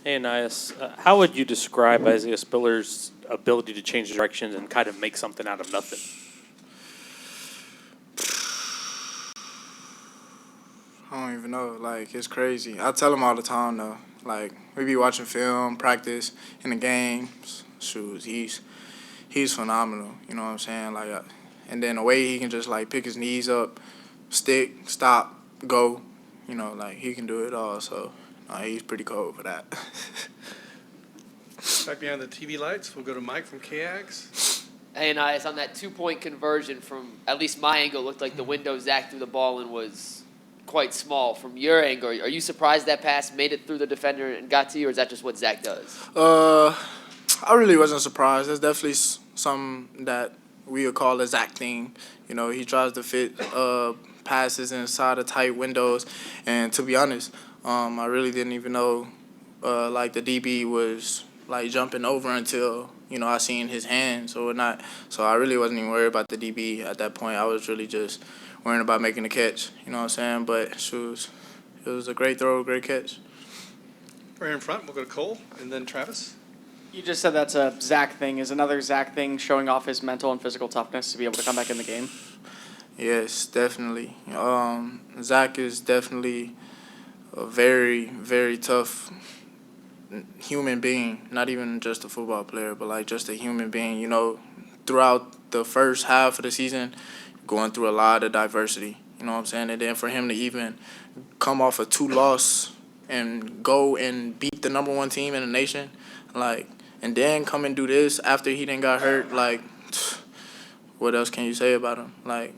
Hey, Ainias, how would you describe Isaiah Spiller's ability to change directions and kind of make something out of nothing? I don't even know. Like, it's crazy. I tell him all the time, though. Like, we be watching film, practice, in the games. Shoes, he's phenomenal. You know what I'm saying? Like, and then the way he can just like pick his knees up, stick, stop, go. You know, like he can do it all. So, he's pretty cold for that. Back behind the TV lights, we'll go to Mike from KAGS. Hey, Ainias, on that two-point conversion from at least my angle, looked like the window Zach threw the ball in was quite small. From your angle, are you surprised that pass made it through the defender and got to you, or is that just what Zach does? I really wasn't surprised. That's definitely something that we would call a Zach thing. You know, he tries to fit passes inside of tight windows, and to be honest, I really didn't even know like the DB was like jumping over until I seen his hands or not. So I really wasn't even worried about the DB at that point. I was really just worrying about making the catch. You know what I'm saying? But it was a great throw, great catch. Right in front, we'll go to Cole and then Travis. You just said that's a Zach thing. Is another Zach thing showing off his mental and physical toughness to be able to come back in the game? Yes, definitely. Zach is definitely a very, very tough human being. Not even just a football player, but like just a human being. You know, throughout the first half of the season, going through a lot of diversity. You know what I'm saying? And then for him to even come off a 2-loss and go and beat the number 1 team in the nation, like, and then come and do this after he didn't got hurt, like, what else can you say about him? Like.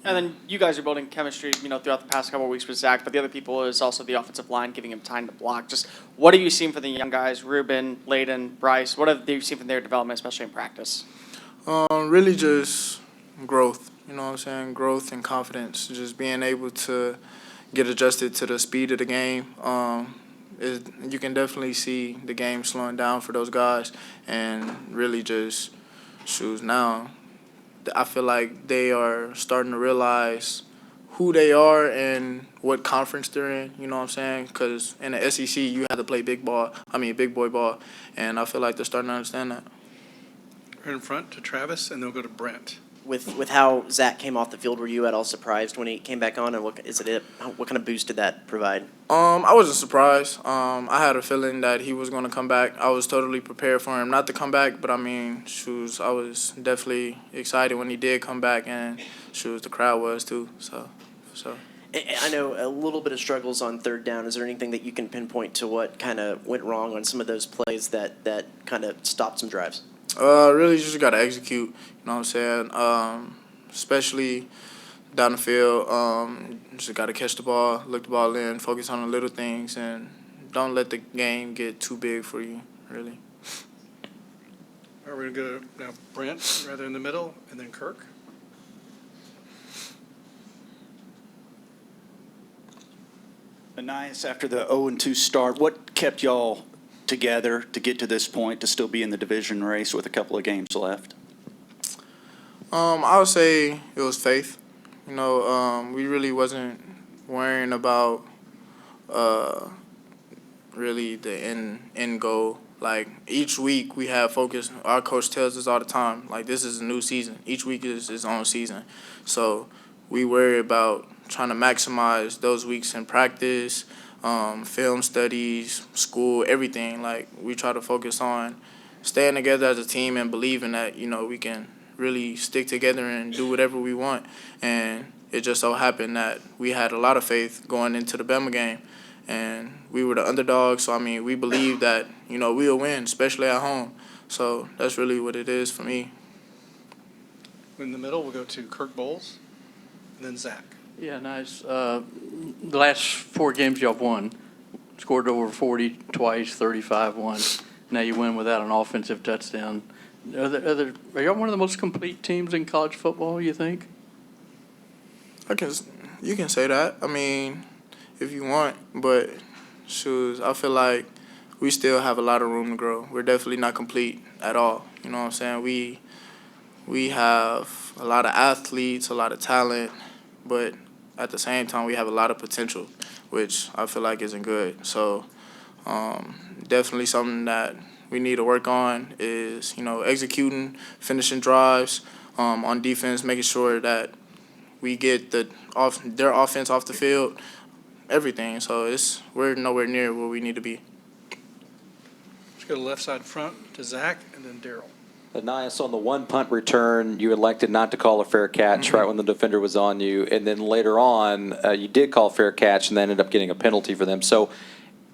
And then you guys are building chemistry, throughout the past couple of weeks with Zach, but the other people is also the offensive line giving him time to block. Just what have you seen from the young guys, Ruben, Layden, Bryce? What have you seen from their development, especially in practice? Really just growth. You know what I'm saying? Growth and confidence. Just being able to get adjusted to the speed of the game. You can definitely see the game slowing down for those guys, and really just now. I feel like they are starting to realize who they are and what conference they're in. You know what I'm saying? Because in the SEC, you have to play big boy ball, and I feel like they're starting to understand that. Right in front to Travis, and then we'll go to Brent. With how Zach came off the field, were you at all surprised when he came back on, and what kind of boost did that provide? I wasn't surprised. I had a feeling that he was going to come back. I was totally prepared for him not to come back, but I mean, I was definitely excited when he did come back, and the crowd was too. So. I know a little bit of struggles on third down. Is there anything that you can pinpoint to what kind of went wrong on some of those plays that kind of stopped some drives? Really just got to execute, you know what I'm saying? Especially down the field, just got to catch the ball, look the ball in, focus on the little things, and don't let the game get too big for you, really. All right, we're going to go now Brent, rather in the middle, and then Kirk. Ainias, after the 0-2 start, what kept y'all together to get to this point to still be in the division race with a couple of games left? I would say it was faith. We really wasn't worrying about really the end goal. Like, each week we have focus. Our coach tells us all the time, like, this is a new season. Each week is its own season. So we worry about trying to maximize those weeks in practice, film studies, school, everything. Like, we try to focus on staying together as a team and believing that, we can really stick together and do whatever we want. And it just so happened that we had a lot of faith going into the Bama game. And we were the underdogs, so, we believed that, we'll win, especially at home. So that's really what it is for me. In the middle, we'll go to Kirk Bowles, and then Zach. Yeah, nice. The last 4 games y'all won, scored over 40 twice, 35 once. Now you win without an offensive touchdown. Are y'all one of the most complete teams in college football, you think? You can say that. If you want, but I feel like we still have a lot of room to grow. We're definitely not complete at all. You know what I'm saying? We have a lot of athletes, a lot of talent, but at the same time we have a lot of potential, which I feel like isn't good. So Definitely something that we need to work on is, executing, finishing drives on defense, making sure that we get their offense off the field, everything. So we're nowhere near where we need to be. Let's go to left side front to Zach and then Daryl. Ainias, on the one punt return, you elected not to call a fair catch right when the defender was on you, and then later on, you did call fair catch and then ended up getting a penalty for them. So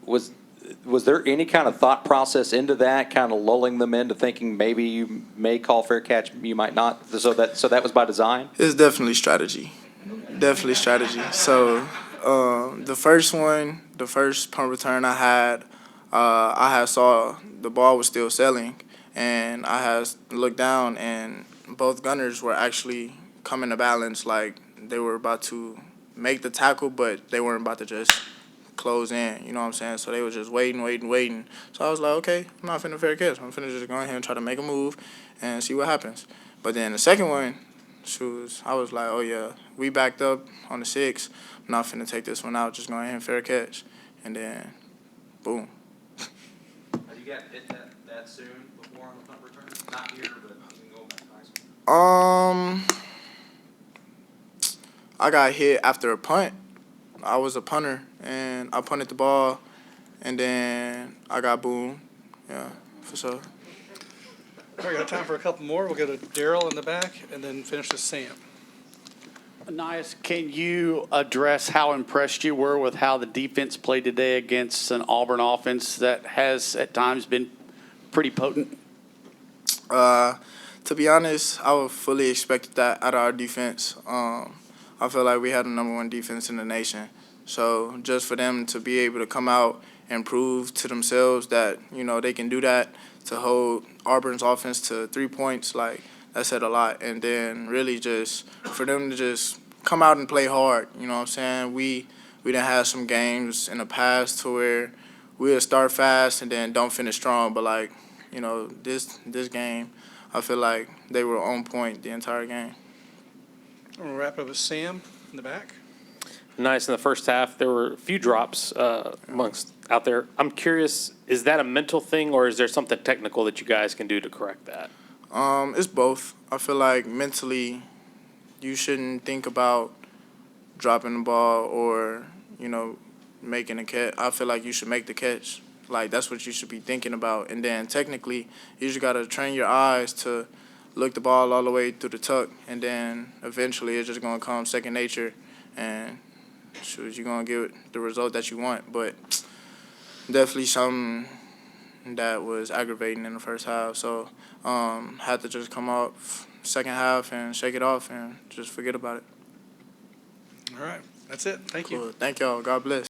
was there any kind of thought process into that, kind of lulling them into thinking maybe you may call fair catch, you might not? So that was by design? It's definitely strategy. Definitely strategy. So the first punt return I had saw the ball was still sailing, and I had looked down, and both gunners were actually coming to balance, like they were about to make the tackle, but they weren't about to just close in, you know what I'm saying? So they were just waiting. So I was like, okay, I'm not finna fair catch. I'm finna just go ahead and try to make a move and see what happens. But then the second one, I was like, oh yeah, we backed up on the 6. I'm not finna take this one out, just go ahead and fair catch. And then, boom. Have you got hit that soon before on the punt return? Not here, but you can go back to high school. I got hit after a punt. I was a punter, and I punted the ball, and then I got boomed. Yeah, for sure. All right, we got time for a couple more. We'll go to Daryl in the back and then finish with Sam. Ainias, can you address how impressed you were with how the defense played today against an Auburn offense that has at times been pretty potent? To be honest, I would fully expect that out of our defense. I feel like we had the #1 defense in the nation. So just for them to be able to come out and prove to themselves that, they can do that, to hold Auburn's offense to 3 points, like, that said a lot. And then really just for them to just come out and play hard, you know what I'm saying? We done had some games in the past to where we'll start fast and then don't finish strong. But, like, this game, I feel like they were on point the entire game. I'm going to wrap up with Sam in the back. Nice. In the first half, there were a few drops amongst out there. I'm curious, is that a mental thing, or is there something technical that you guys can do to correct that? It's both. I feel like mentally, you shouldn't think about dropping the ball or, making a catch. I feel like you should make the catch. Like, that's what you should be thinking about. And then technically, you just got to train your eyes to look the ball all the way through the tuck, and then eventually it's just going to come second nature, and you're going to get the result that you want. But definitely something that was aggravating in the first half. So had to just come out second half and shake it off and just forget about it. All right. That's it. Thank you. Cool. Thank y'all. God bless.